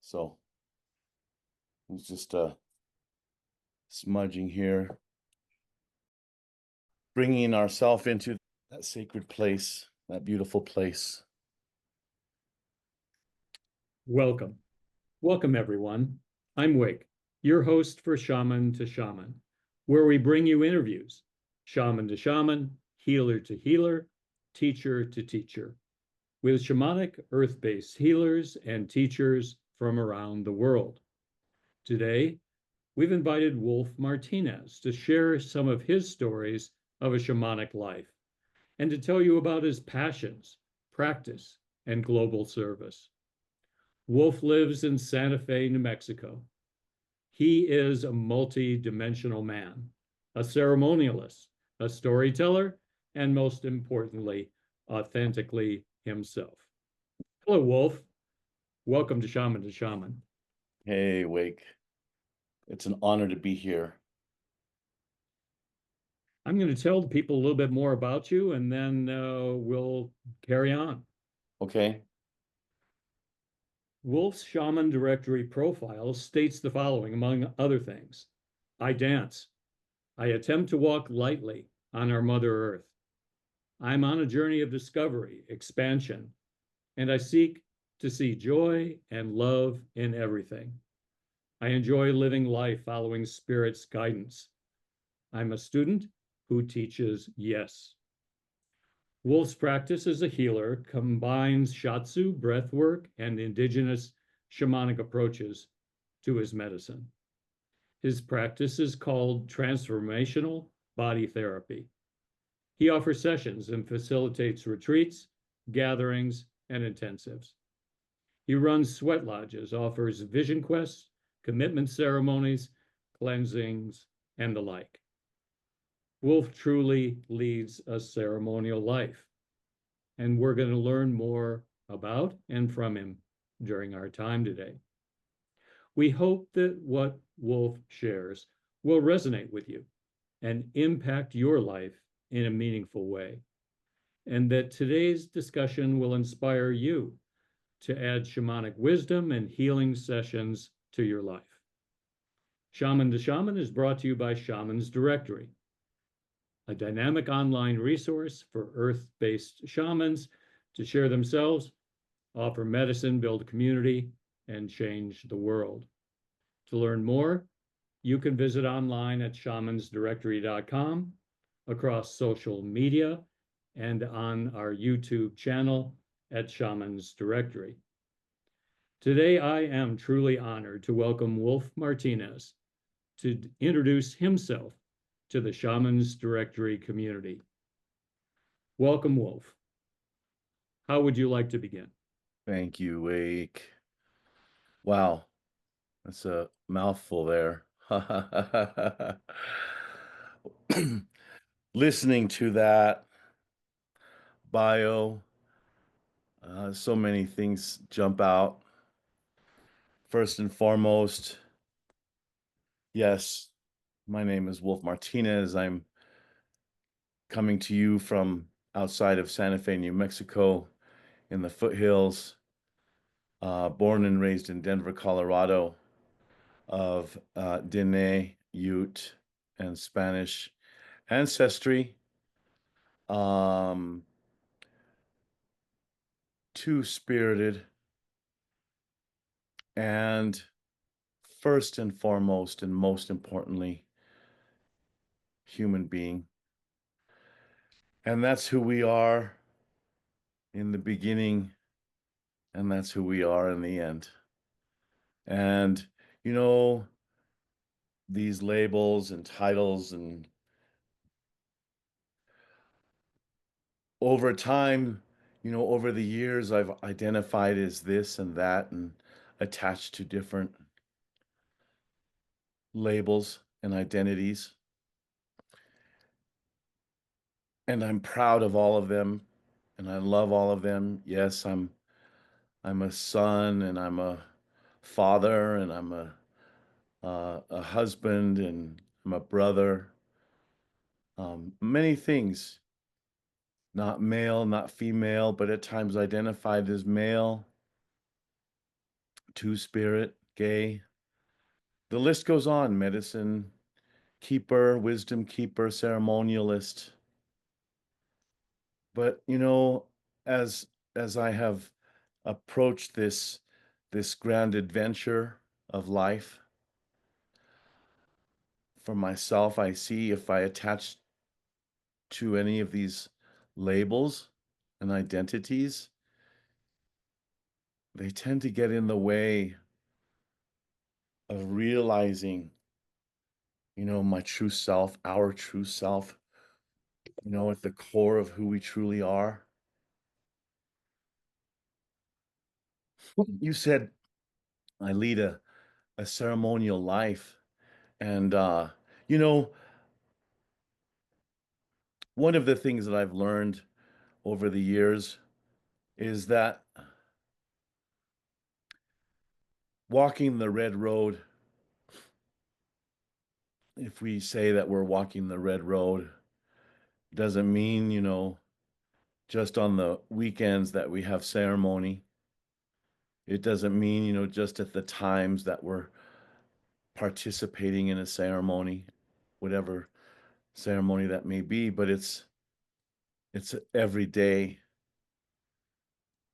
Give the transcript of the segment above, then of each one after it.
So it's just smudging here, bringing ourselves into that sacred place, that beautiful place. Welcome. Welcome, everyone. I'm Wake, your host for Shaman to Shaman, where we bring you interviews, shaman to shaman, healer to healer, teacher to teacher, with shamanic earth-based healers and teachers from around the world. Today, we've invited Wolf Martinez to share some of his stories of a shamanic life and to tell you about his passions, practice, and global service. Wolf lives in Santa Fe, New Mexico. He is a multi-dimensional man, a ceremonialist, a storyteller, and most importantly, authentically himself. Hello, Wolf. Welcome to Shaman. Hey, Wake. It's an honor to be here. I'm going to tell the people a little bit more about you, and then we'll carry on. Okay. Wolf's Shaman Directory profile states the following, among other things. I dance. I attempt to walk lightly on our Mother Earth. I'm on a journey of discovery, expansion, and I seek to see joy and love in everything. I enjoy living life following Spirit's guidance. I'm a student who teaches yes. Wolf's practice as a healer combines shiatsu, breath work, and indigenous shamanic approaches to his medicine. His practice is called transformational body therapy. He offers sessions and facilitates retreats, gatherings, and intensives. He runs sweat lodges, offers vision quests, commitment ceremonies, cleansings, and the like. Wolf truly leads a ceremonial life, and we're going to learn more about and from him during our time today. We hope that what Wolf shares will resonate with you and impact your life in a meaningful way, and that today's discussion will inspire you to add shamanic wisdom and healing sessions to your life. Shaman to Shaman is brought to you by Shamans Directory, a dynamic online resource for earth-based shamans to share themselves, offer medicine, build community, and change the world. To learn more, you can visit online at shamansdirectory.com, across social media, and on our YouTube channel at Shamans Directory. Today, I am truly honored to welcome Wolf Martinez to introduce himself to the Shamans Directory community. Welcome, Wolf. How would you like to begin? Thank you, Wake. Wow. That's a mouthful there. Listening to that bio, so many things jump out. First and foremost, yes, my name is Wolf Martinez. I'm coming to you from outside of Santa Fe, New Mexico, in the foothills, born and raised in Denver, Colorado, of Diné, Ute, and Spanish ancestry. Two-spirited, and first and foremost, and most importantly, human being. And that's who we are in the beginning, and that's who we are in the end. And, you know, these labels and titles, and over time, you know, over the years, I've identified as this and that and attached to different labels and identities. And I'm proud of all of them, and I love all of them. Yes, I'm a son, and I'm a father, and I'm a husband, and I'm a brother. Many things, not male, not female, but at times identified as male, two-spirit, gay. The list goes on, medicine keeper, wisdom keeper, ceremonialist. But as I have approached this grand adventure of life for myself, I see if I attach to any of these labels and identities, they tend to get in the way of realizing, my true self, our true self, at the core of who we truly are. You said I lead a ceremonial life. And, you know, one of the things that I've learned over the years is that walking the red road, if we say that we're walking the red road, doesn't mean, just on the weekends that we have ceremony. It doesn't mean, just at the times that we're participating in a ceremony, whatever ceremony that may be, but it's every day.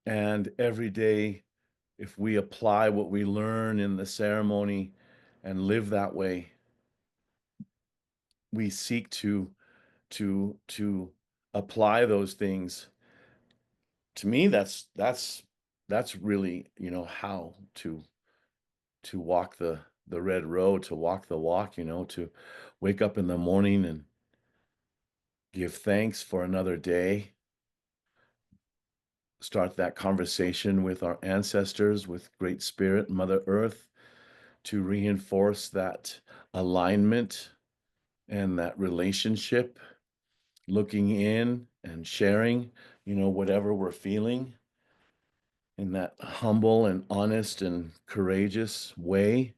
And every day, if we apply what we learn in the ceremony and live that way, we seek to apply those things. To me, that's really, how to walk the red road, to walk the walk, to wake up in the morning and give thanks for another day, start that conversation with our ancestors, with Great Spirit, Mother Earth, to reinforce that alignment and that relationship, looking in and sharing, whatever we're feeling in that humble and honest and courageous way,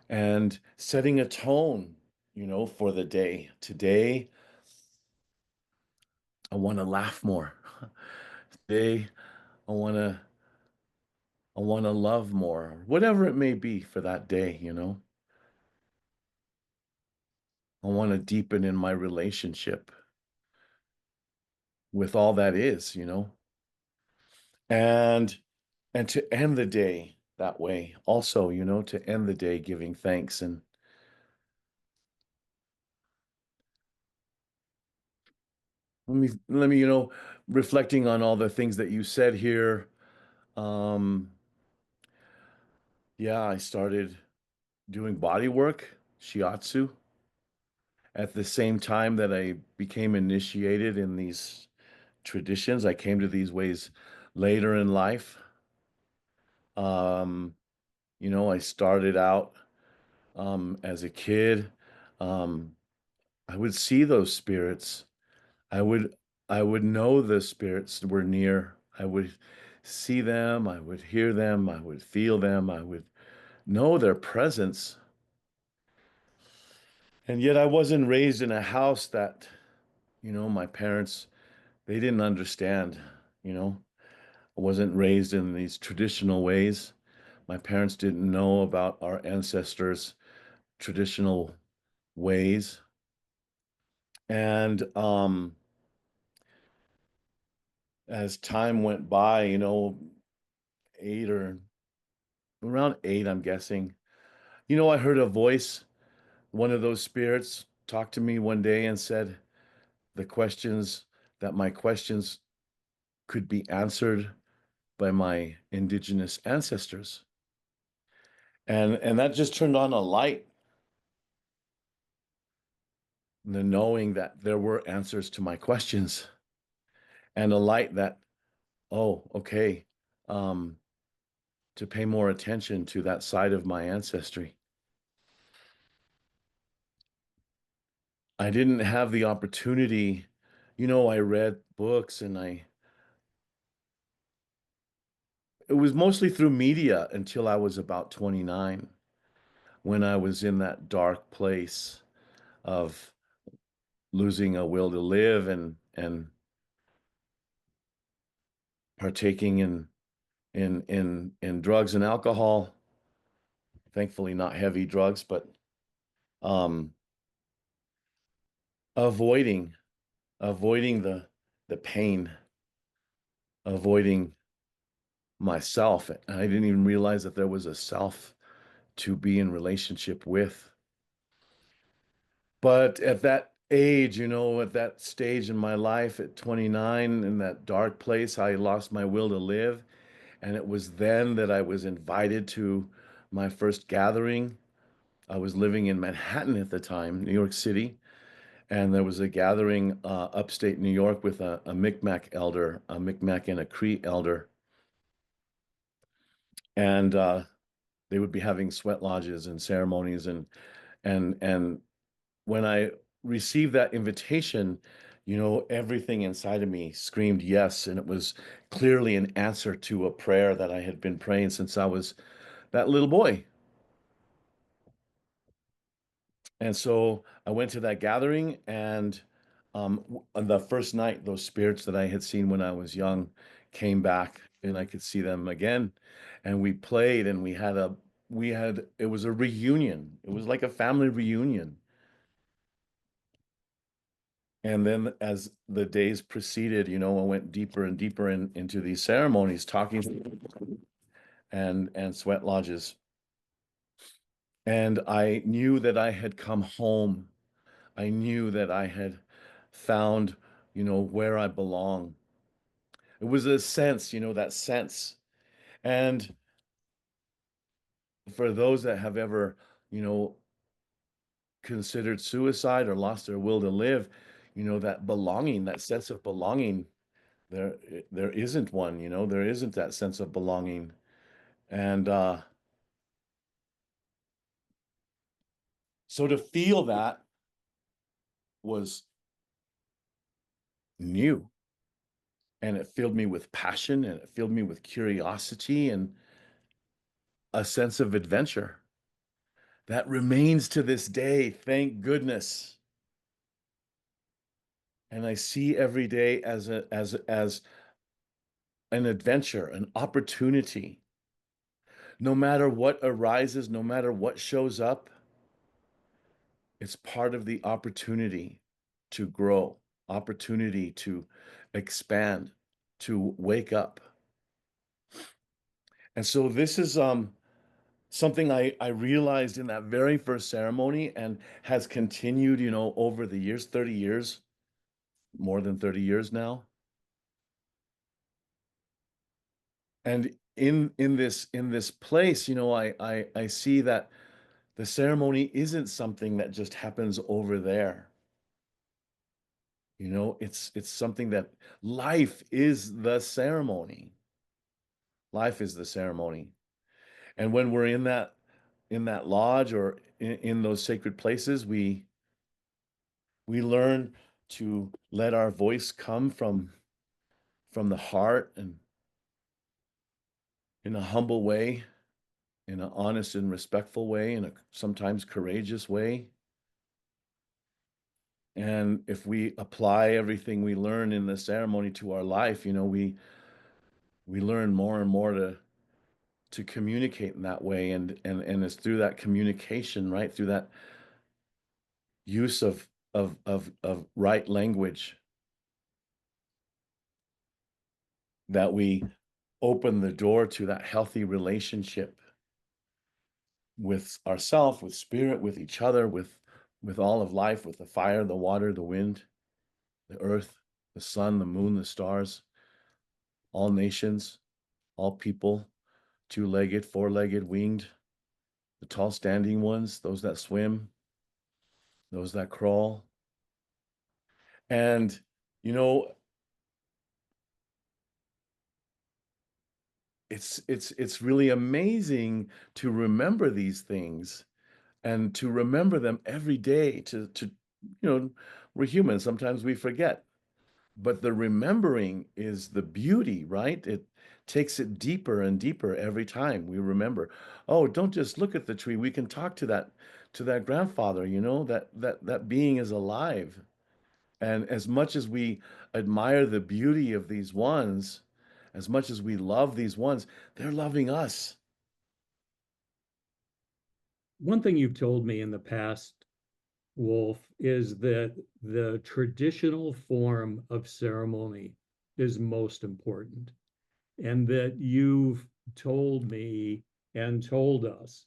and setting a tone, for the day. Today, I want to laugh more. Today, I want to I want to love more, whatever it may be for that day. I want to deepen in my relationship with all that is. And and to end the day that way also, to end the day giving thanks. And let me, reflecting on all the things that you said here. Um, yeah, I started doing body work, shiatsu, at the same time that I became initiated in these traditions. I came to these ways later in life. Um, I started out as a kid. Um, I would see those spirits. I would I would know the spirits were near. I would see them, I would hear them, I would feel them, I would know their presence. And yet I wasn't raised in a house that, my parents, they didn't understand, you know. I wasn't raised in these traditional ways. My parents didn't know about our ancestors' traditional ways. And as time went by, 8 or around 8, I'm guessing, I heard a voice, one of those spirits talked to me one day and said the questions that my questions could be answered by my indigenous ancestors. And that just turned on a light, the knowing that there were answers to my questions, and a light that, oh, okay, um, to pay more attention to that side of my ancestry. I didn't have the opportunity, I read books and it was mostly through media until I was about 29, when I was in that dark place of losing a will to live and partaking in drugs and alcohol. Thankfully, not heavy drugs, but um, avoiding avoiding the pain, avoiding myself. And I didn't even realize that there was a self to be in relationship with. But at that age, at that stage in my life at 29, in that dark place, I lost my will to live. And it was then that I was invited to my first gathering. I was living in Manhattan at the time, New York City. And there was a gathering upstate New York with a Micmac elder, a Micmac and a Cree elder. And they would be having sweat lodges and ceremonies. And when I received that invitation, everything inside of me screamed yes. And it was clearly an answer to a prayer that I had been praying since I was that little boy. And so I went to that gathering, and on the first night, those spirits that I had seen when I was young came back, and I could see them again. And we played, and it was a reunion. It was like a family reunion. And then as the days proceeded, I went deeper and deeper into these ceremonies, talking and sweat lodges. And I knew that I had come home. I knew that I had found, where I belong. It was a sense, that sense. And for those that have ever, you know, considered suicide or lost their will to live, that belonging, that sense of belonging, there there isn't one, there isn't that sense of belonging. And so to feel that was new. And it filled me with passion, and it filled me with curiosity and a sense of adventure that remains to this day, thank goodness. And I see every day as an adventure, an opportunity. No matter what arises, no matter what shows up, it's part of the opportunity to grow, opportunity to expand, to wake up. And so this is something I realized in that very first ceremony, and has continued, over the years, 30 years, more than 30 years now. And in this place, I see that the ceremony isn't something that just happens over there. It's something that life is the ceremony. Life is the ceremony. And when we're in that lodge, or in those sacred places, we learn to let our voice come from the heart, and in a humble way, in an honest and respectful way, in a sometimes courageous way. And if we apply everything we learn in the ceremony to our life, we learn more and more to communicate in that way. And it's through that communication, right? Through that use of right language, that we open the door to that healthy relationship with ourself, with spirit, with each other, with all of life, with the fire, the water, the wind, the earth, the sun, the moon, the stars, all nations, all people, two-legged, four-legged, winged, the tall standing ones, those that swim, those that crawl. And you know, it's really amazing to remember these things, and to remember them every day. We're human, sometimes we forget. But the remembering is the beauty, right? It takes it deeper and deeper every time we remember. Oh, don't just look at the tree. We can talk to that grandfather, that being is alive. And as much as we admire the beauty of these ones, as much as we love these ones, they're loving us. One thing you've told me in the past, Wolf, is that the traditional form of ceremony is most important, and that you've told me and told us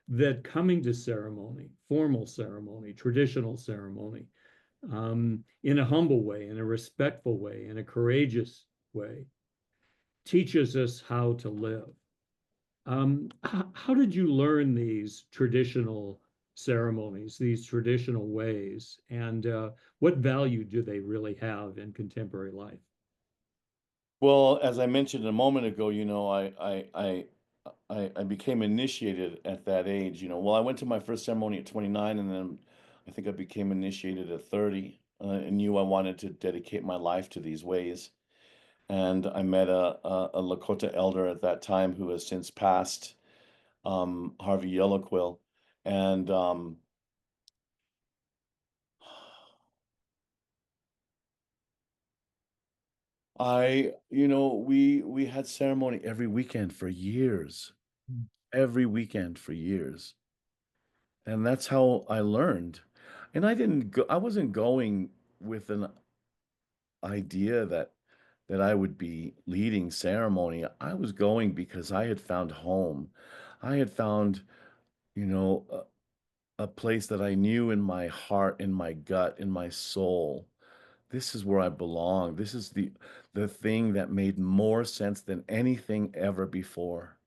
that coming to ceremony, formal ceremony, traditional ceremony, in a humble way, in a respectful way, in a courageous way, teaches us how to live. How did you learn these traditional ceremonies, these traditional ways, and what value do they really have in contemporary life? Well, as I mentioned a moment ago, I became initiated at that age. Well, I went to my first ceremony at 29, and then I think I became initiated at 30. I knew I wanted to dedicate my life to these ways. And I met a Lakota elder at that time who has since passed, Harvey Yellowquill. And we had ceremony every weekend for years, every weekend for years. And that's how I learned. And I wasn't going with an idea that I would be leading ceremony. I was going because I had found home. I had found, you know, a place that I knew in my heart, in my gut, in my soul. This is where I belong. This is the thing that made more sense than anything ever before.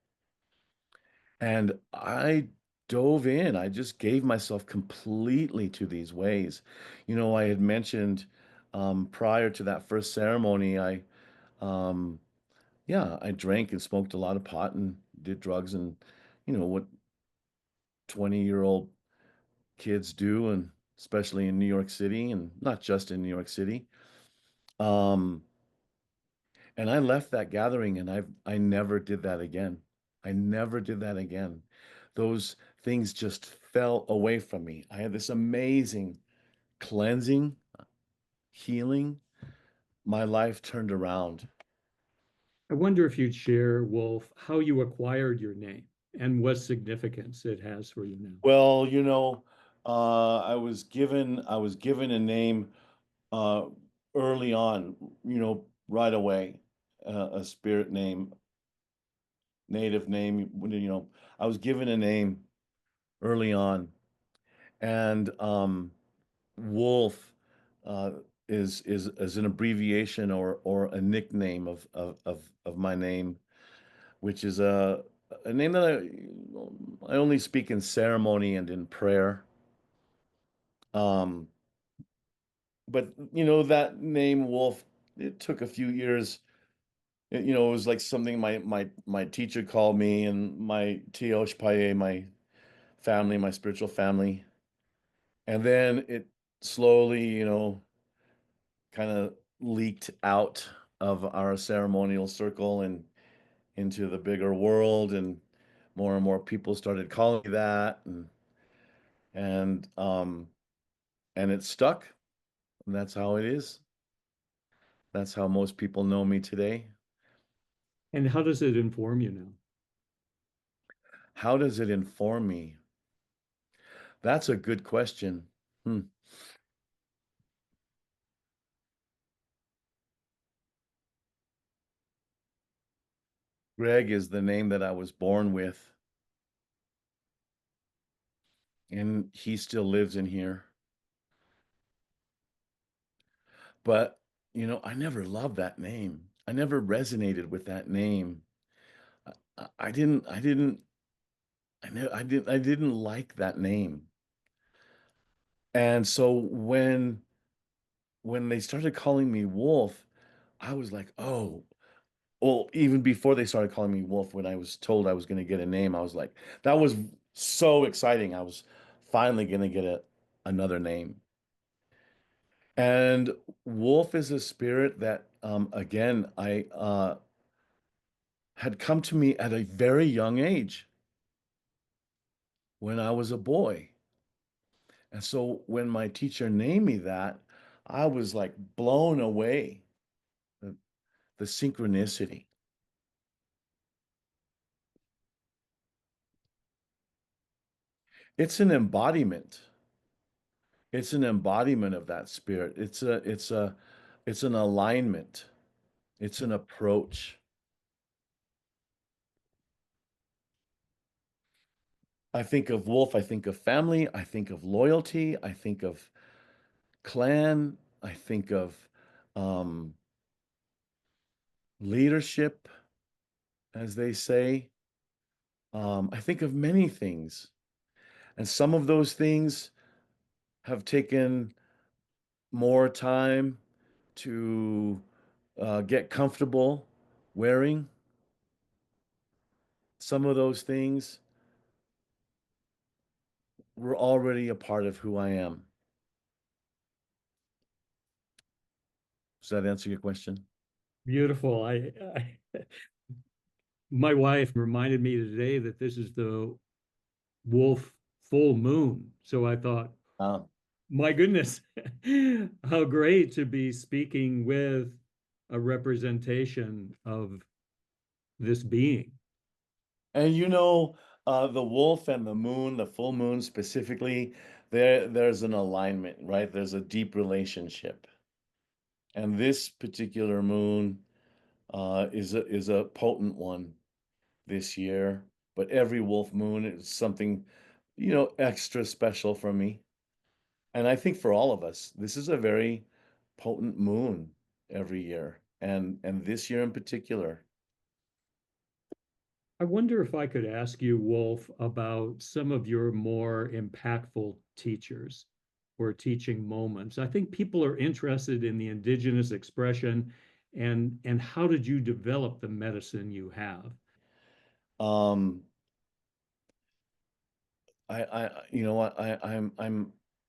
And I dove in. I just gave myself completely to these ways. I had mentioned prior to that first ceremony, um, yeah, I drank and smoked a lot of pot and did drugs and, what 20-year-old kids do, and especially in New York City, and not just in New York City. Um, and I left that gathering, and I never did that again. I never did that again. Those things just fell away from me. I had this amazing cleansing, healing. My life turned around. I wonder if you'd share, Wolf, how you acquired your name and what significance it has for you now. Well, I was given a name uh, early on, right away, a spirit name, native name. I was given a name early on, and Wolf uh, is an abbreviation or a nickname of my name, which is a name that I only speak in ceremony and in prayer. Um, but that name Wolf, it took a few years. It was like something my teacher called me, and my Tiosh Paye, my family, my spiritual family. And then it slowly, kind of leaked out of our ceremonial circle and into the bigger world, and more people started calling me that, and um and it stuck, and that's how it is. That's how most people know me today. And how does it inform you now? How does it inform me? That's a good question. Hmm. Greg is the name that I was born with, and he still lives in here. But, I never loved that name. I never resonated with that name. I didn't, I didn't, I didn't like that name. And so when they started calling me Wolf, I was like, oh, well, even before they started calling me Wolf, when I was told I was going to get a name, I was like, that was so exciting. I was finally going to get another name. And Wolf is a spirit that, again, I had come to me at a very young age when I was a boy. And so when my teacher named me that, I was like blown away, the, the synchronicity. It's an embodiment. It's an embodiment of that spirit. It's an alignment. It's an approach. I think of wolf, I think of family, I think of loyalty, I think of clan, I think of um, leadership, as they say. I think of many things, and some of those things have taken more time to get comfortable wearing. Some of those things were already a part of who I am. Does that answer your question? Beautiful. My wife reminded me today that this is the wolf full moon. So I thought, Uh, my goodness, how great to be speaking with a representation of this being. and the wolf and the moon, the full moon specifically, there's an alignment, right? There's a deep relationship. And this particular moon is a potent one this year, but every wolf moon is something, extra special for me. And I think for all of us, this is a very potent moon every year, and this year in particular. I wonder if I could ask you, Wolf, about some of your more impactful teachers or teaching moments. I think people are interested in the indigenous expression and how did you develop the medicine you have? Um, you know what,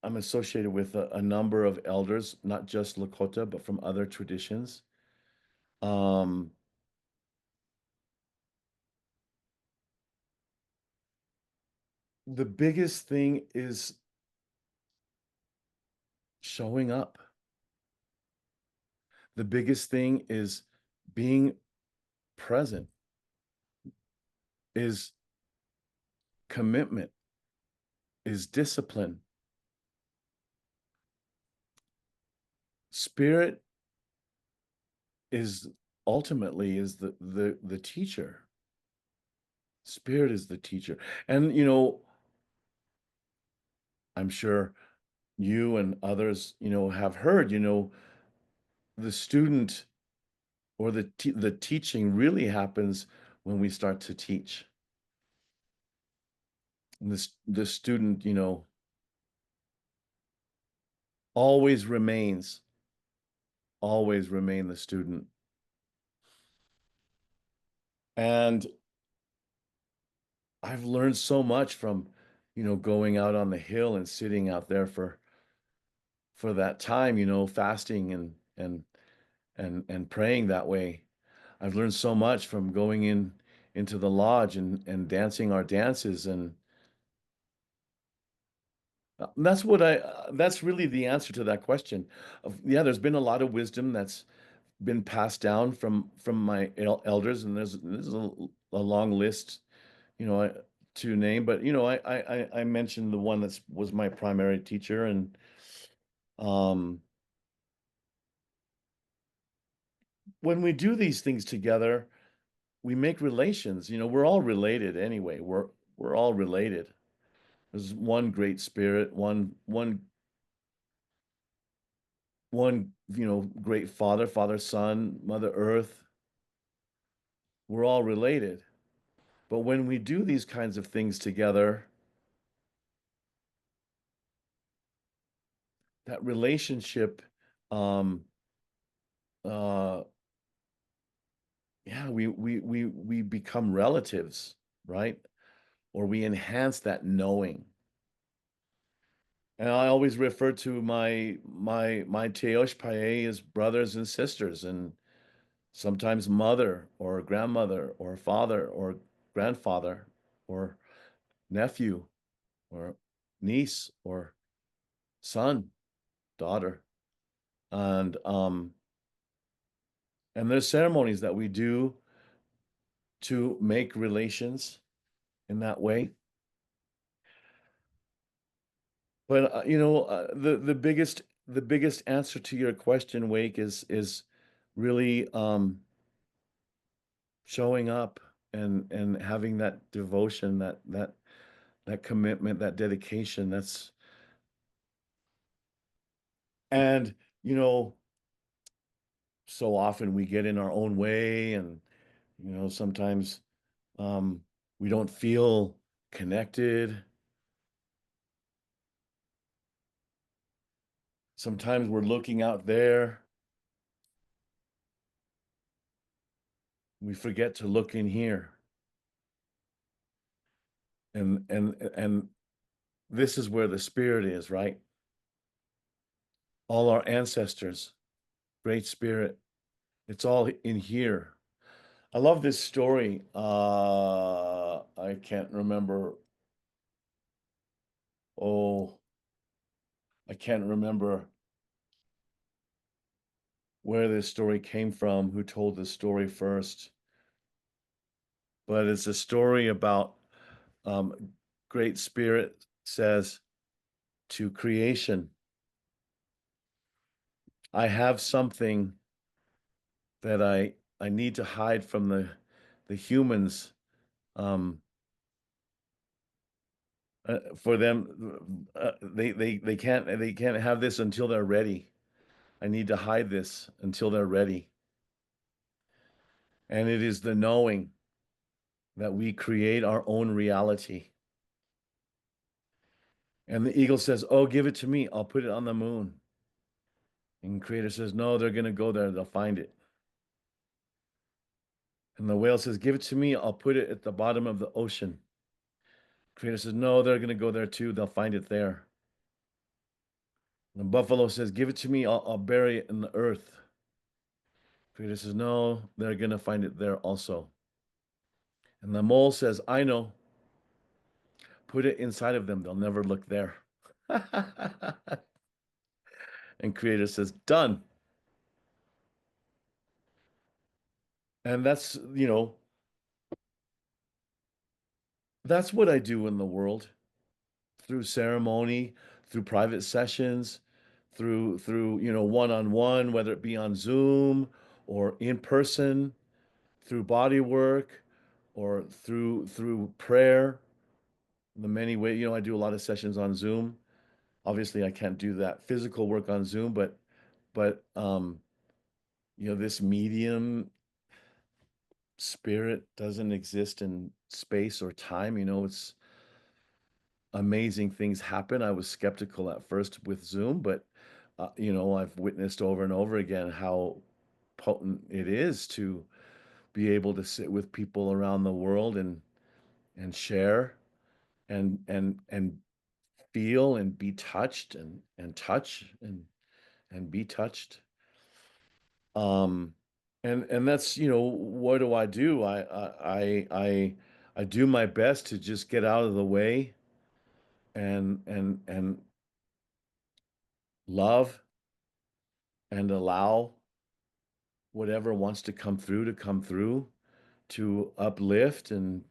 I'm associated with a number of elders, not just Lakota, but from other traditions. Um, the biggest thing is showing up. The biggest thing is being present, is commitment, is discipline. Spirit is ultimately is the teacher. Spirit is the teacher. And I'm sure you and others, have heard, the student or the teaching really happens when we start to teach. And the student, always remains, always remain the student. And I've learned so much from, going out on the hill and sitting out there for that time, fasting and praying that way. I've learned so much from going into the lodge and dancing our dances, and that's really the answer to that question. Yeah, there's been a lot of wisdom that's been passed down from my elders, and there's a long list, to name, but I mentioned the one that was my primary teacher, and um when we do these things together, we make relations. We're all related anyway. We're all related. There's one great spirit, one great father, father, son, mother earth. We're all related. But when we do these kinds of things together, that relationship, um uh yeah, we become relatives, right? Or we enhance that knowing. And I always refer to my Teosh Pae as brothers and sisters, and sometimes mother or grandmother or father or grandfather or nephew or niece or son, daughter. And there's ceremonies that we do to make relations in that way. But the biggest answer to your question, Wake, is really showing up and having that devotion, that commitment, that dedication. And you know, so often we get in our own way, and sometimes um we don't feel connected. Sometimes we're looking out there. We forget to look in here. And this is where the spirit is, right? All our ancestors, great spirit, it's all in here. I love this story. I can't remember. Oh, I can't remember where this story came from, who told this story first, but it's a story about great spirit says to creation, I have something that I need to hide from the humans, um, for them. They can't have this until they're ready. I need to hide this until they're ready. And it is the knowing that we create our own reality. And the eagle says, "Oh, give it to me. I'll put it on the moon." And creator says, "No, they're going to go there. They'll find it." And the whale says, "Give it to me. I'll put it at the bottom of the ocean." Creator says, "No, they're going to go there too. They'll find it there." And the buffalo says, "Give it to me. I'll bury it in the earth." Creator says, "No, they're going to find it there also." And the mole says, "I know. Put it inside of them. They'll never look there." And creator says, "Done." And that's what I do in the world, through ceremony, through private sessions, through one-on-one, whether it be on Zoom or in person, through body work or through prayer. The many ways, I do a lot of sessions on Zoom. Obviously, I can't do that physical work on Zoom, but this medium spirit doesn't exist in space or time. It's amazing things happen. I was skeptical at first with Zoom, but I've witnessed over and over again how potent it is to be able to sit with people around the world and share and feel and be touched and touch and be touched. Um, and that's what do I do? I do my best to just get out of the way and love and allow whatever wants to come through, to uplift. And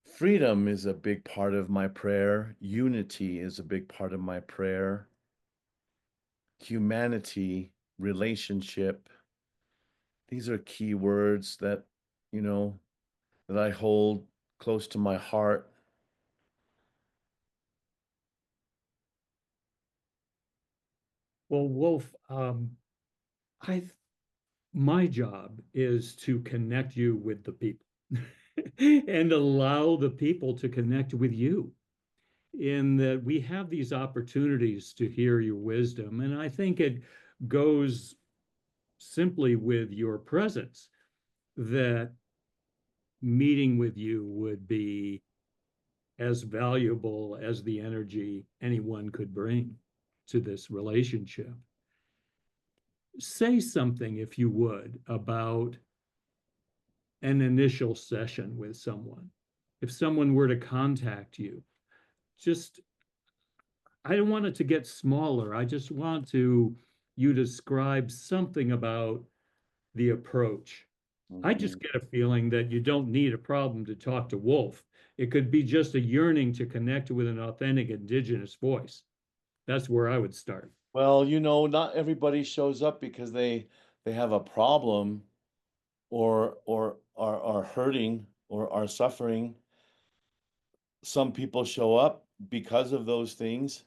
freedom is a big part of my prayer. Unity is a big part of my prayer. Humanity, relationship. These are key words you know, that I hold close to my heart. Well, Wolf, I my job is to connect you with the people and allow the people to connect with you. In that we have these opportunities to hear your wisdom, and I think it goes simply with your presence that meeting with you would be as valuable as the energy anyone could bring to this relationship. Say something, if you would, about an initial session with someone. If someone were to contact you, just, I don't want it to get smaller. I just want you describe something about the approach I just Mhm. get a feeling that you don't need a problem to talk to Wolf. It could be just a yearning to connect with an authentic indigenous voice. That's where I would start. Well, not everybody shows up because they have a problem or are hurting or are suffering. Some people show up because of those things,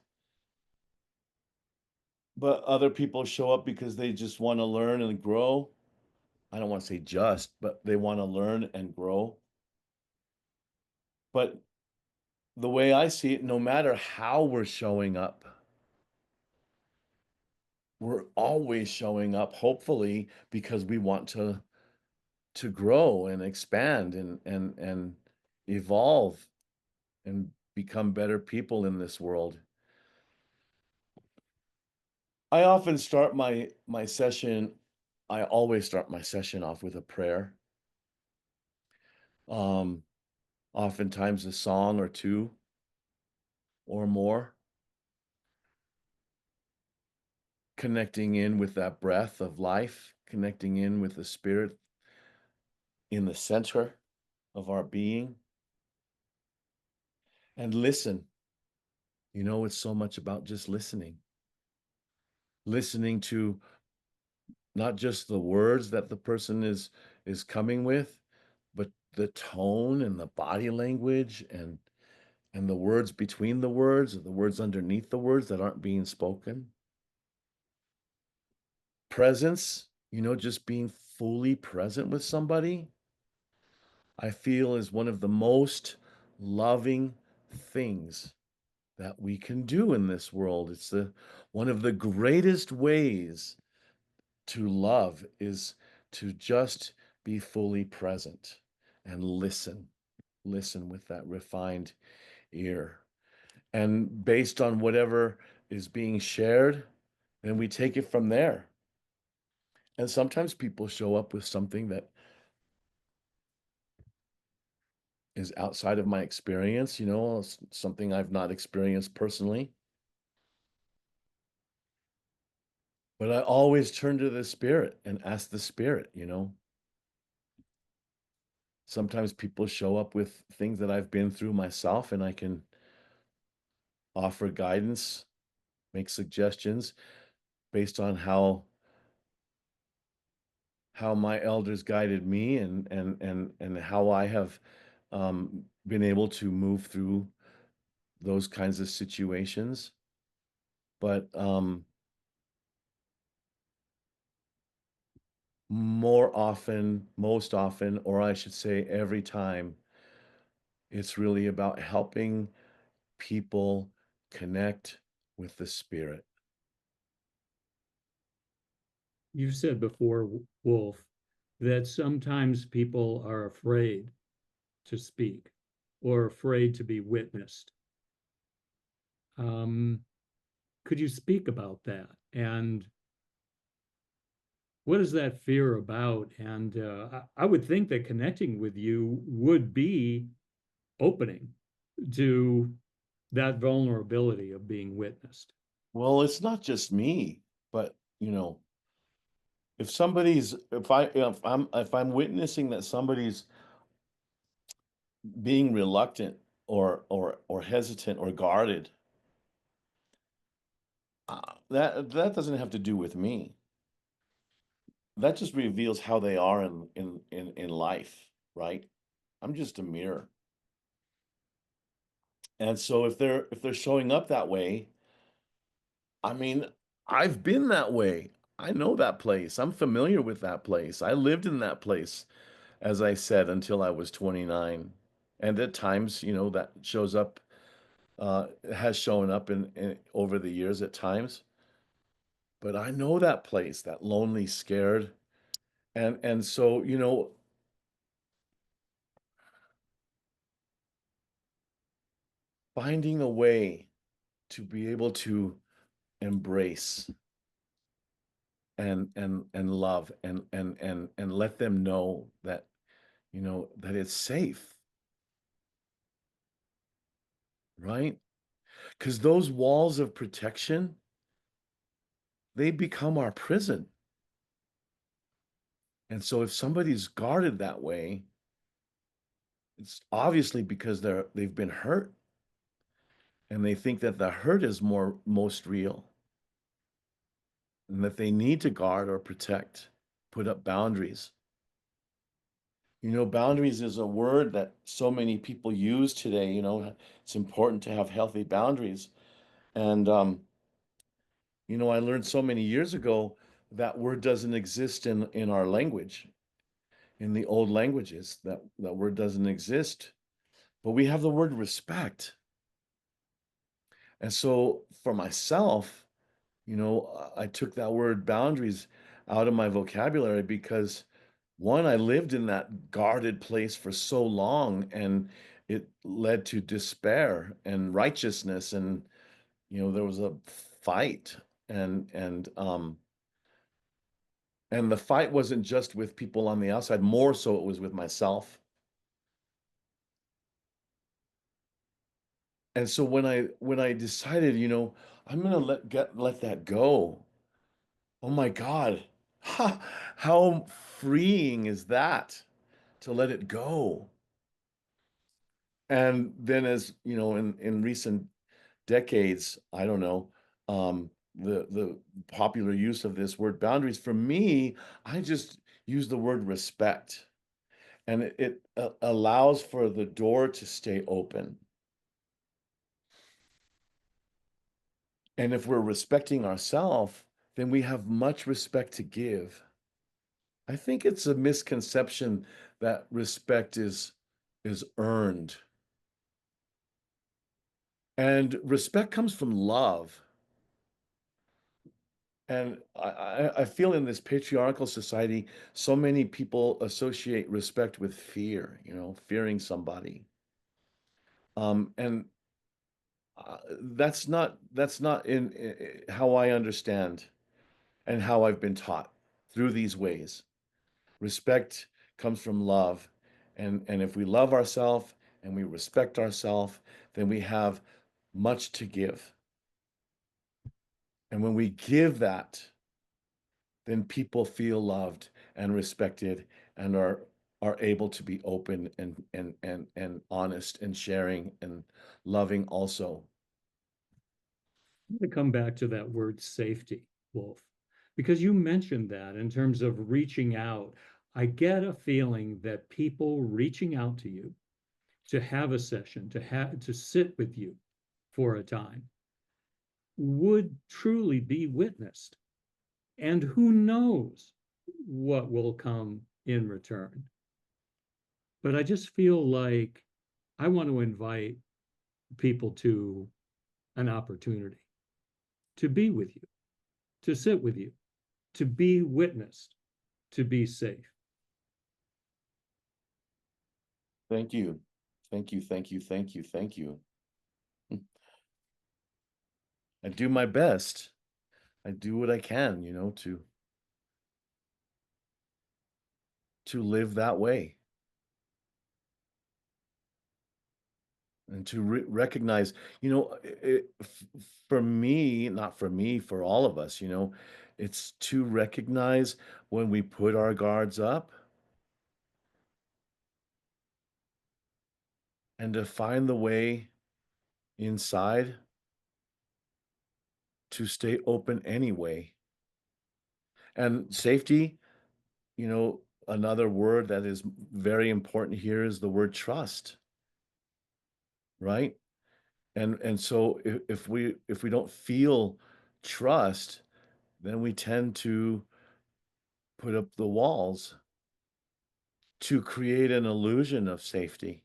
but other people show up because they just want to learn and grow. I don't want to say just, but they want to learn and grow. But the way I see it, no matter how we're showing up, we're always showing up, hopefully, because we want to grow and expand and evolve and become better people in this world. I often start my session, I always start my session off with a prayer. Um, Oftentimes a song or two or more, connecting in with that breath of life, connecting in with the spirit in the center of our being, and listen. It's so much about just listening to not just the words that the person is coming with, but the tone and the body language and the words between the words or the words underneath the words that aren't being spoken. Presence, just being fully present with somebody, I feel is one of the most loving things that we can do in this world. It's the one of the greatest ways to love is to just be fully present and listen with that refined ear. And based on whatever is being shared, then we take it from there. And sometimes people show up with something that is outside of my experience, something I've not experienced personally. But I always turn to the spirit and ask the spirit. Sometimes people show up with things that I've been through myself, and I can offer guidance, make suggestions based on how my elders guided me and how I have been able to move through those kinds of situations. But most often, or I should say every time, it's really about helping people connect with the spirit. You've said before, Wolf, that sometimes people are afraid to speak or afraid to be witnessed. Um, could you speak about that? And what is that fear about? And I would think that connecting with you would be opening to that vulnerability of being witnessed. Well, it's not just me, but if somebody's if I'm witnessing that somebody's being reluctant or hesitant or guarded, that doesn't have to do with me. That just reveals how they are in life, right? I'm just a mirror. And so if they're showing up that way, I mean, I've been that way. I know that place. I'm familiar with that place. I lived in that place, as I said, until I was 29. And at times, that shows up, has shown up in over the years at times. But I know that place, that lonely, scared. And so, finding a way to be able to embrace and love and let them know that that it's safe, right? Because those walls of protection, they become our prison. And so if somebody's guarded that way, it's obviously because they've been hurt and they think that the hurt is most real and that they need to guard or protect, put up boundaries. You know, boundaries is a word that so many people use today. You know, it's important to have healthy boundaries. And, you know, I learned so many years ago that word doesn't exist in our language, in the old languages. That word doesn't exist. But we have the word respect. And so for myself, you know, I took that word boundaries out of my vocabulary because one, I lived in that guarded place for so long and it led to despair and righteousness and you know there was a fight and and um and the fight wasn't just with people on the outside, more so it was with myself. And so when I decided, you know, I'm gonna let that go. Oh my God. How freeing is that to let it go? And then as you know, in recent decades, I don't know, the popular use of this word boundaries, for me, I just use the word respect. And it allows for the door to stay open. And if we're respecting ourselves, then we have much respect to give. I think it's a misconception that respect is earned. And respect comes from love. And I feel in this patriarchal society, so many people associate respect with fear, you know, fearing somebody. And that's not in how I understand and how I've been taught through these ways. Respect comes from love, and if we love ourselves and we respect ourselves, then we have much to give. And when we give that, then people feel loved and respected and are able to be open and honest and sharing and loving also. I'm going to come back to that word safety, Wolf, because you mentioned that in terms of reaching out. I get a feeling that people reaching out to you to have a session, to sit with you for a time, would truly be witnessed. And who knows what will come in return. But I just feel like I want to invite people to an opportunity to be with you, to sit with you, to be witnessed, to be safe. Thank you. Thank you. Thank you. Thank you. Thank you. I do my best. I do what I can, you know, to live that way and to recognize, you know, for me, not for me, for all of us, you know, it's to recognize when we put our guards up and to find the way inside to stay open anyway. And safety, you know, another word that is very important here is the word trust, right? And so if we don't feel trust, then we tend to put up the walls to create an illusion of safety.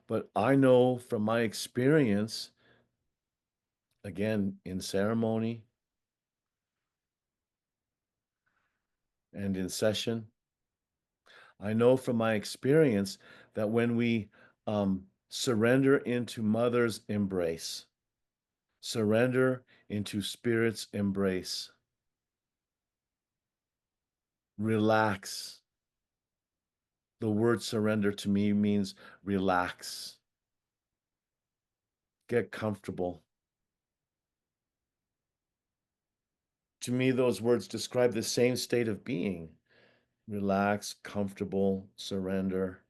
But I know from my experience, again, in ceremony and in session, I know from my experience that when we surrender into Mother's embrace, surrender into Spirit's embrace, relax. The word surrender to me means relax, get comfortable. To me, those words describe the same state of being. relax, comfortable, surrender.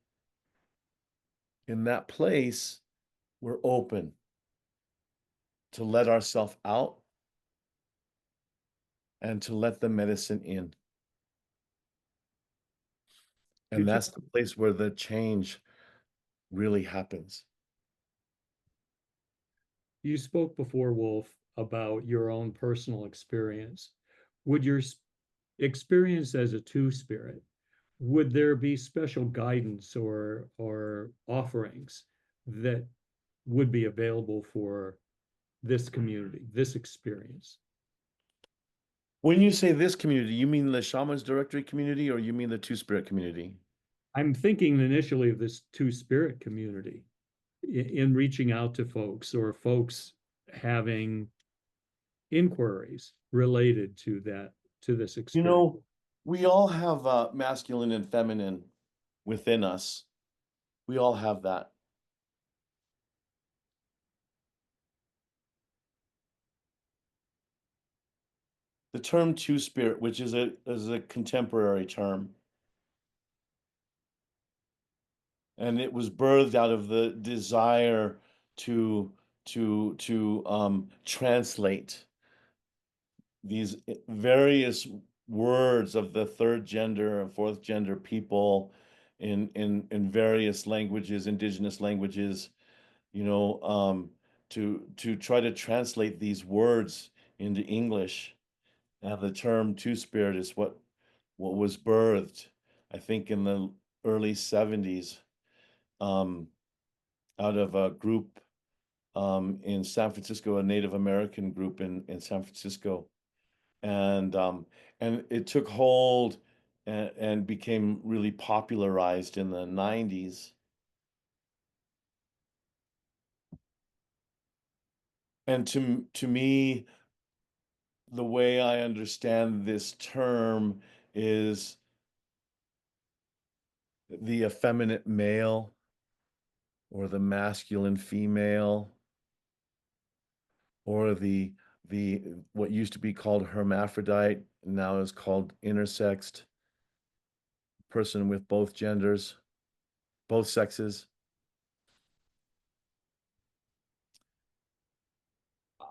In that place, we're open to let ourselves out and to let the medicine in. And Could you that's the place where the change really happens. You spoke before, Wolf, about your own personal experience. Would your experience as a two spirit, would there be special guidance or offerings that would be available for this community, this experience? When you say this community, you mean the Shamans Directory community or you mean the Two Spirit community? I'm thinking initially of this two spirit community in reaching out to folks or folks having inquiries related to this You experience. know, we all have masculine and feminine within us. We all have that. The term two spirit, which is a contemporary term, and it was birthed out of the desire to translate these various words of the third gender and fourth gender people in various languages, indigenous languages, you know, to try to translate these words into English. And the term two spirit is what was birthed, I think, in the early 70s, um, out of a group in San Francisco, a Native American group in San Francisco. And it took hold and became really popularized in the 90s. And to me, the way I understand this term is the effeminate male or the masculine female or the what used to be called hermaphrodite now is called intersexed person with both genders, both sexes.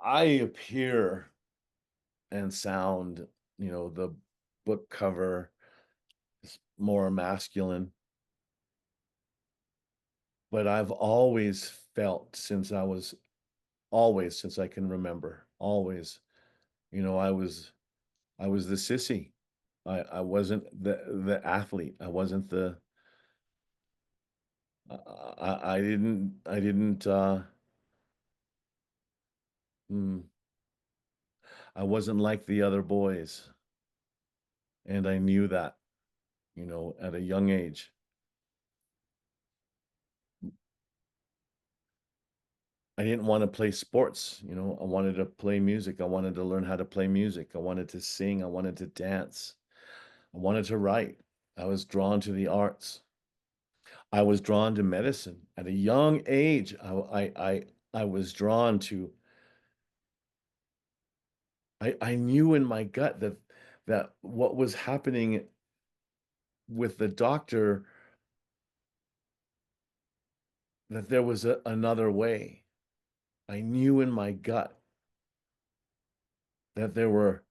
I appear and sound, the book cover is more masculine, but I've always felt since I can remember, always, I was the sissy. I wasn't the athlete. I wasn't the hmm, I wasn't like the other boys, and I knew that, at a young age. I didn't want to play sports, I wanted to play music. I wanted to learn how to play music. I wanted to sing. I wanted to dance. I wanted to write. I was drawn to the arts. I was drawn to medicine at a young age. I was drawn to. I knew in my gut that what was happening with the doctor, that there was another way. I knew in my gut that there were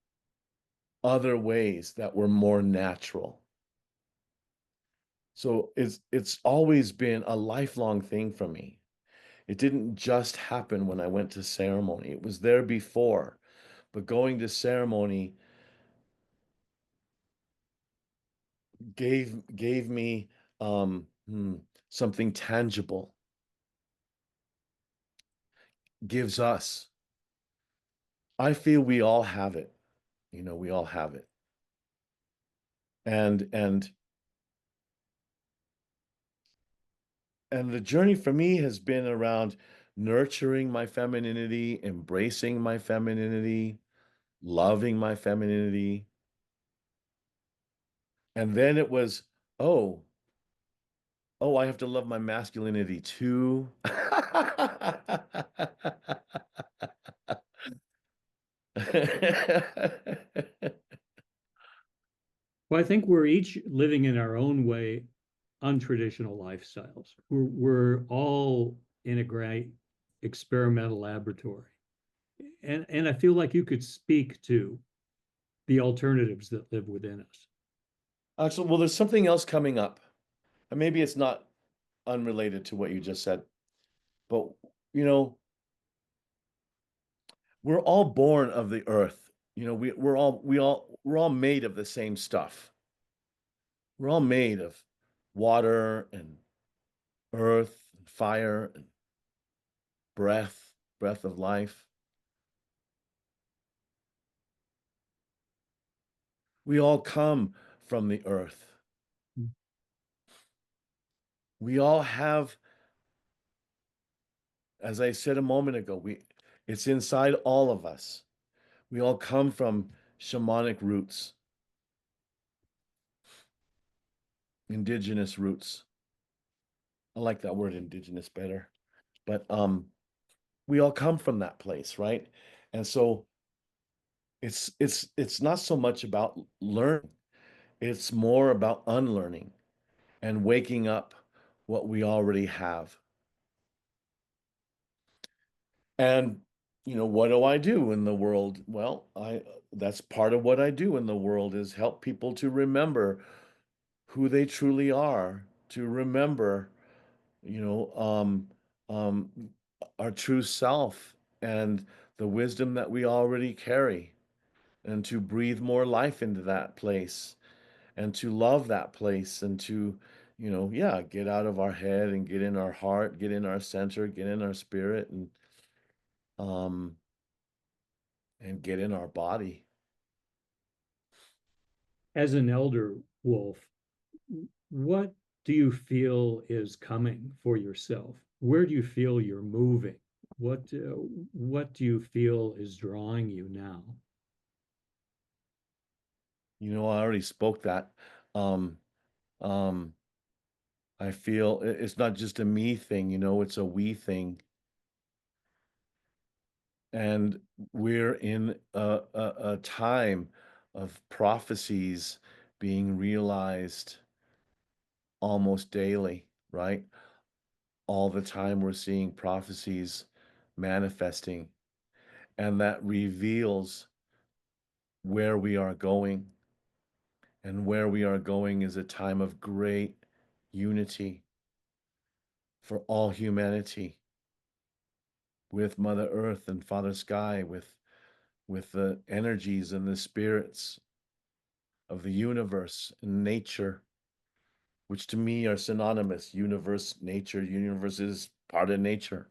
other ways that were more natural. So it's always been a lifelong thing for me. It didn't just happen when I went to ceremony. It was there before, but going to ceremony gave me something tangible, gives us. I feel we all have it. We all have it. And and the journey for me has been around nurturing my femininity, embracing my femininity, loving my femininity. And then it was, oh, oh, I have to love my masculinity too. Well, I think we're each living in our own way untraditional lifestyles. We're all in a great experimental laboratory. And I feel like you could speak to the alternatives that live within us. Actually, well, there's something else coming up. And maybe it's not unrelated to what you just said, but you know, we're all born of the earth. You know, we're all made of the same stuff. We're all made of water and earth and fire and breath of life. We all come from the earth. We all have, as I said a moment ago, it's inside all of us. We all come from shamanic roots, indigenous roots. I like that word indigenous better. But we all come from that place, right? And so it's not so much about learning. It's more about unlearning and waking up what we already have. And you know, what do I do in the world? Well, I that's part of what I do in the world is help people to remember who they truly are, to remember, you know, um, our true self and the wisdom that we already carry, and to breathe more life into that place and to love that place and to, you know, yeah, get out of our head and get in our heart, get in our center, get in our spirit um and get in our body. As an elder wolf, what do you feel is coming for yourself? Where do you feel you're moving? What do you feel is drawing you now? You know, I already spoke that. Um, um, I feel it's not just a me thing, you know, it's a we thing. And we're in a time of prophecies being realized almost daily, right? All the time we're seeing prophecies manifesting, and that reveals where we are going. And where we are going is a time of great unity for all humanity with Mother Earth and Father Sky, with the energies and the spirits of the universe and nature, which to me are synonymous. Universe, nature, universe is part of nature.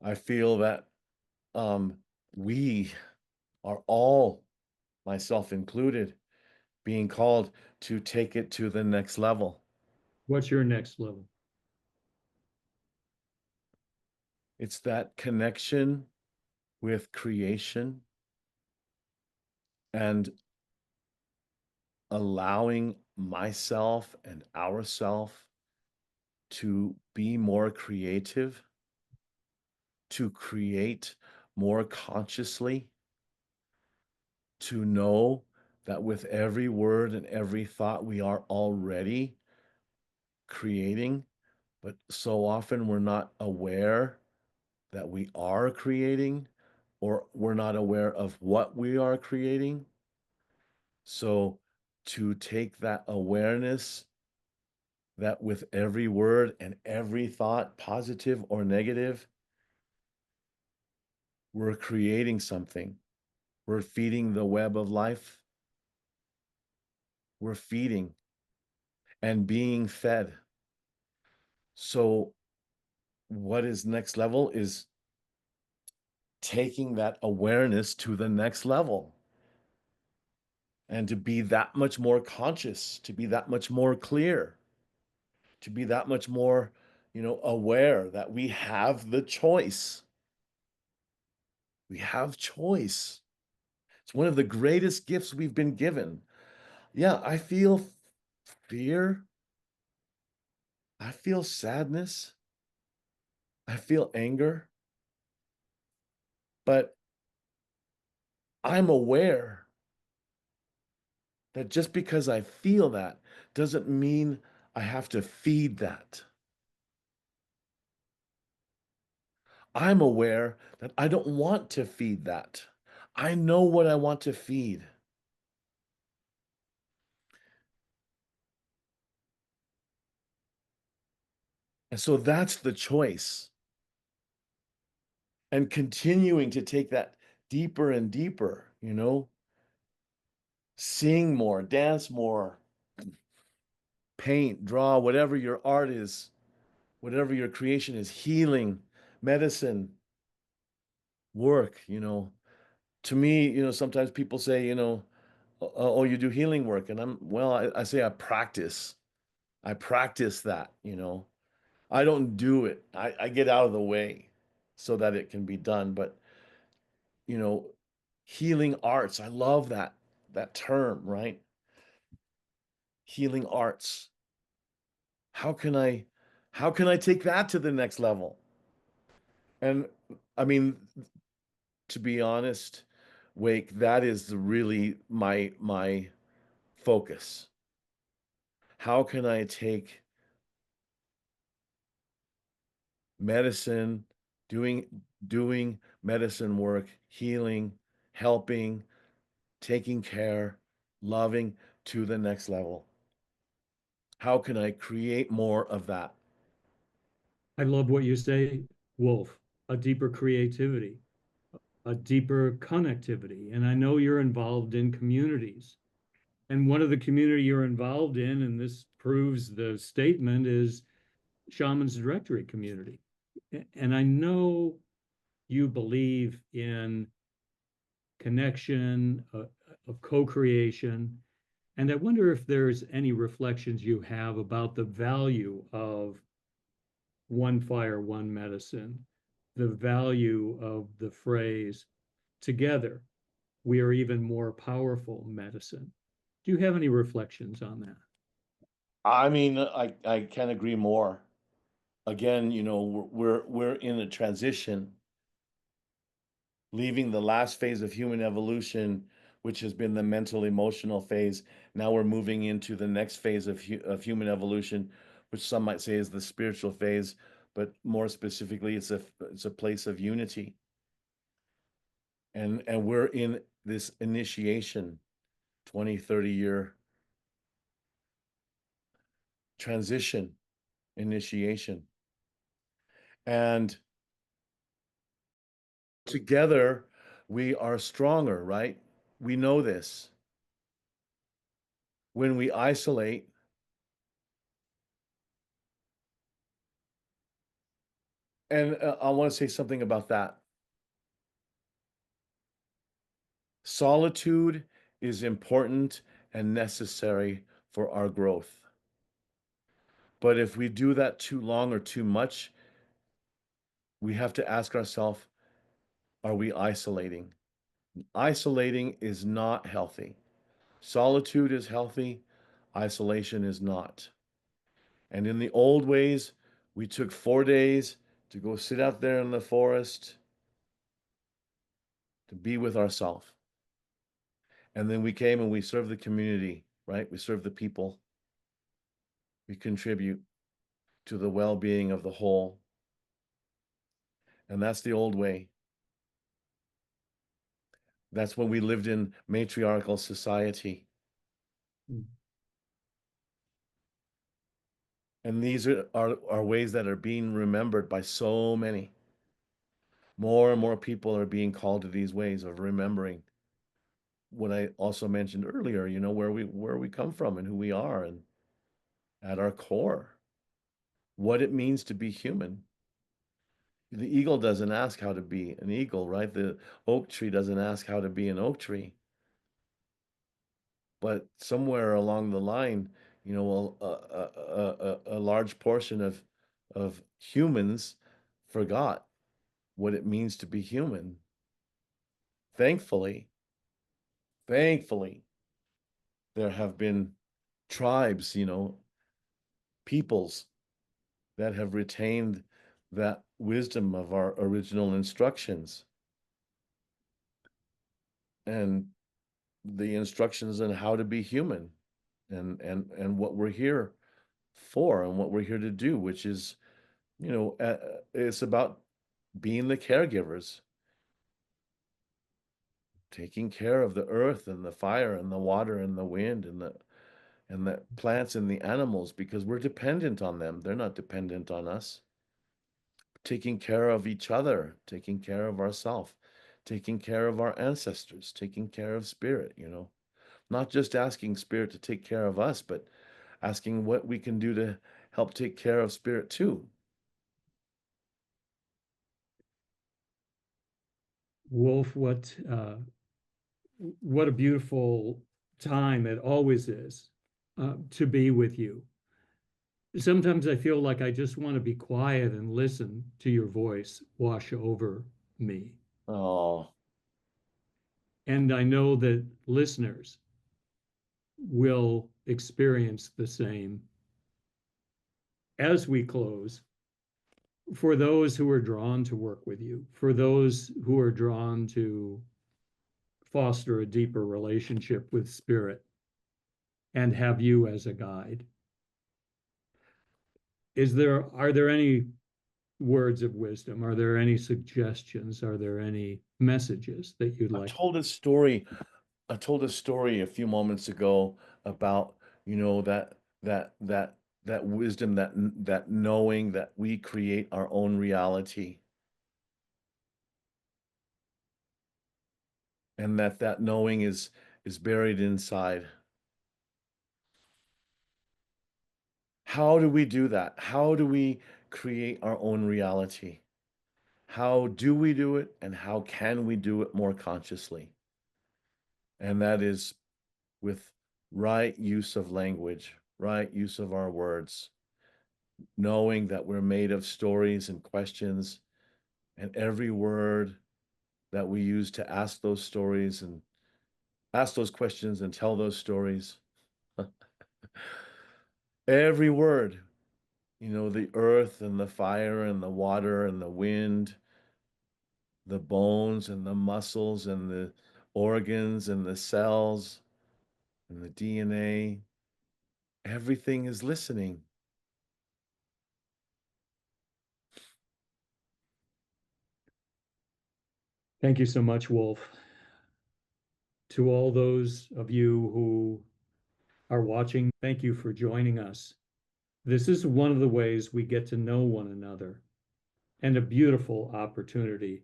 I feel that um, we are all, myself included, being called to take it to the next level. What's your next level? It's that connection with creation and allowing myself and ourself to be more creative, to create more consciously, to know that with every word and every thought we are already creating, but so often we're not aware that we are creating or we're not aware of what we are creating. So to take that awareness that with every word and every thought, positive or negative, we're creating something. We're feeding the web of life. We're feeding and being fed. So what is next level is taking that awareness to the next level and to be that much more conscious, to be that much more clear, to be that much more, you know, aware that we have the choice. We have choice. It's one of the greatest gifts we've been given. Yeah, I feel fear. I feel sadness. I feel anger. But I'm aware that just because I feel that doesn't mean I have to feed that. I'm aware that I don't want to feed that. I know what I want to feed. And so that's the choice. And continuing to take that deeper and deeper, sing more, dance more, paint, draw, whatever your art is, whatever your creation is, healing, medicine, work, To me, sometimes people say, oh, you do healing work. And I say I practice. I practice that. I don't do it. I get out of the way so that it can be done. But, you know, healing arts, I love that term, right? Healing arts. How can I how can I take that to the next level? And I mean, to be honest, Wake, that is really my focus. How can I take medicine, doing medicine work, healing, helping, taking care, loving to the next level? How can I create more of that? I love what you say, Wolf, a deeper creativity, a deeper connectivity. And I know you're involved in communities. And one of the community you're involved in, and this proves the statement, is Shamans Directory community. And I know you believe in connection, of co-creation. And I wonder if there's any reflections you have about the value of one fire, one medicine, the value of the phrase together, we are even more powerful medicine. Do you have any reflections on that? I mean, I can't agree more. Again, we're in a transition, leaving the last phase of human evolution, which has been the mental emotional phase. Now we're moving into the next phase of human evolution, which some might say is the spiritual phase, but more specifically, it's a place of unity. And we're in this initiation, 20, 30 year transition initiation. And together we are stronger, right? We know this. When we isolate, and I want to say something about that. Solitude is important and necessary for our growth. But if we do that too long or too much, we have to ask ourselves, are we isolating? Isolating is not healthy. Solitude is healthy, isolation is not. And in the old ways, we took 4 days to go sit out there in the forest to be with ourselves. And then we came and we served the community, right? We serve the people. We contribute to the well-being of the whole. And that's the old way. That's when we lived in matriarchal society. And these are ways that are being remembered by so many. More and more people are being called to these ways of remembering what I also mentioned earlier, where we come from and who we are, and at our core, what it means to be human. The eagle doesn't ask how to be an eagle, right? The oak tree doesn't ask how to be an oak tree. But somewhere along the line, a large portion of humans forgot what it means to be human. Thankfully, thankfully, there have been tribes, peoples that have retained that wisdom of our original instructions. and the instructions on how to be human and what we're here for and what we're here to do, which is, it's about being the caregivers, taking care of the earth and the fire and the water and the wind and the plants and the animals because we're dependent on them. They're not dependent on us. Taking care of each other, taking care of ourselves, taking care of our ancestors, taking care of spirit, not just asking spirit to take care of us, but asking what we can do to help take care of spirit too. Wolf, what a beautiful time it always is to be with you. Sometimes I feel like I just want to be quiet and listen to your voice wash over me. Oh, And I know that listeners will experience the same. As we close, for those who are drawn to work with you, for those who are drawn to foster a deeper relationship with spirit and have you as a guide, are there any words of wisdom? Are there any suggestions? Are there any messages that you'd I like? told a story. I told a story a few moments ago about, that wisdom, that knowing that we create our own reality, and that knowing is buried inside. How do we do that? How do we create our own reality? How do we do it, and how can we do it more consciously? And that is with right use of language, right use of our words, knowing that we're made of stories and questions, and every word that we use to ask those stories and ask those questions and tell those stories, every word, the earth and the fire and the water and the wind, the bones and the muscles and the organs and the cells and the DNA, everything is listening. Thank you so much, Wolf. To all those of you who are watching, thank you for joining us. This is one of the ways we get to know one another and a beautiful opportunity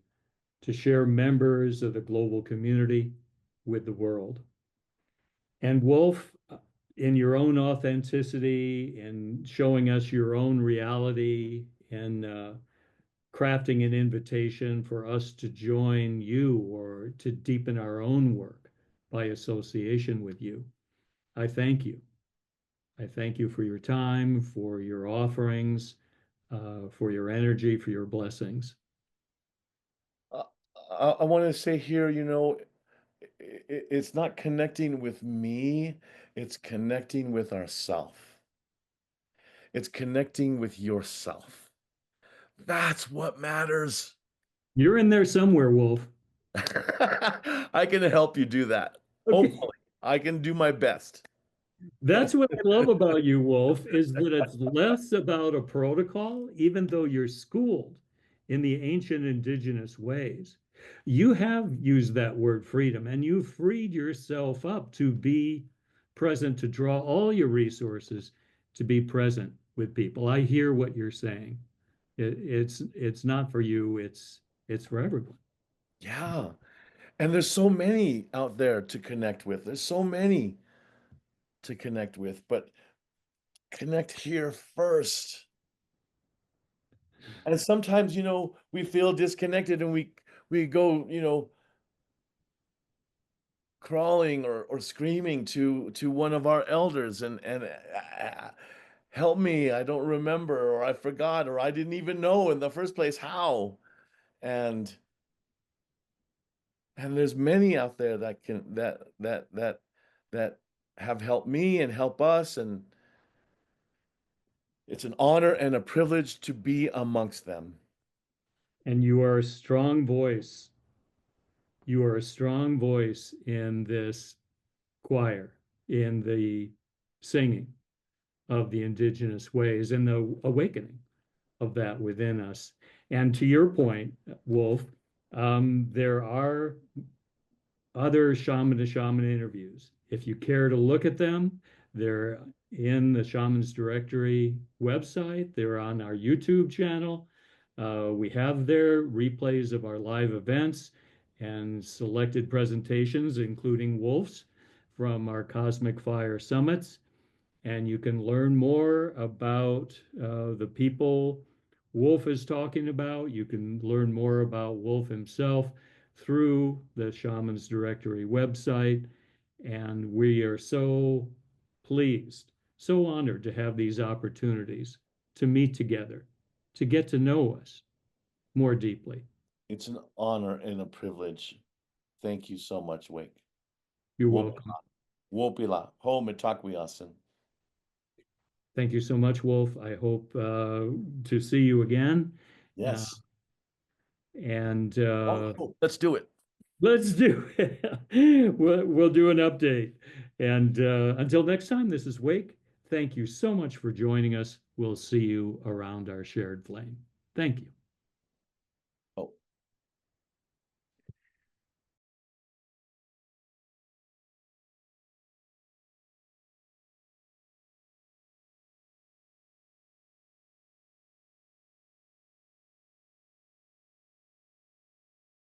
to share members of the global community with the world. And Wolf, in your own authenticity and showing us your own reality and crafting an invitation for us to join you or to deepen our own work by association with you, I thank you. I thank you for your time, for your offerings, for your energy, for your blessings. Uh, I want to say here, it's not connecting with me, it's connecting with ourself. It's connecting with yourself. That's what matters. You're in there somewhere, Wolf. I can help you do that. Okay. Hopefully, I can do my best. That's what I love about you, Wolf, is that it's less about a protocol, even though you're schooled in the ancient indigenous ways. You have used that word freedom and you freed yourself up to be present, to draw all your resources to be present with people. I hear what you're saying. It's not for you, it's for everyone. Yeah. And there's so many out there to connect with. There's so many to connect with, but connect here first. And sometimes, we feel disconnected and we go, crawling or screaming to one of our elders and help me, I don't remember, or I forgot, or I didn't even know in the first place how. And and there's many out there that have helped me and help us, and it's an honor and a privilege to be amongst them. And you are a strong voice You are a strong voice in this choir, in the singing of the indigenous ways and the awakening of that within us. And to your point, Wolf, there are other shaman to shaman interviews. If you care to look at them, they're in the Shamans Directory website, they're on our YouTube channel. We have there replays of our live events and selected presentations, including Wolf's from our Cosmic Fire Summits. And you can learn more about the people Wolf is talking about. You can learn more about Wolf himself through the Shamans Directory website. And we are so pleased, so honored to have these opportunities to meet together, to get to know us more deeply. It's an honor and a privilege. Thank you so much, Wake. You're Wopila. welcome. Wopila. Home and Takwiasin. Thank you so much, Wolf. I hope to see you again. Yes. And let's do it. Let's do it. We'll do an update. And until next time, this is Wake. Thank you so much for joining us. We'll see you around our shared flame. Thank you.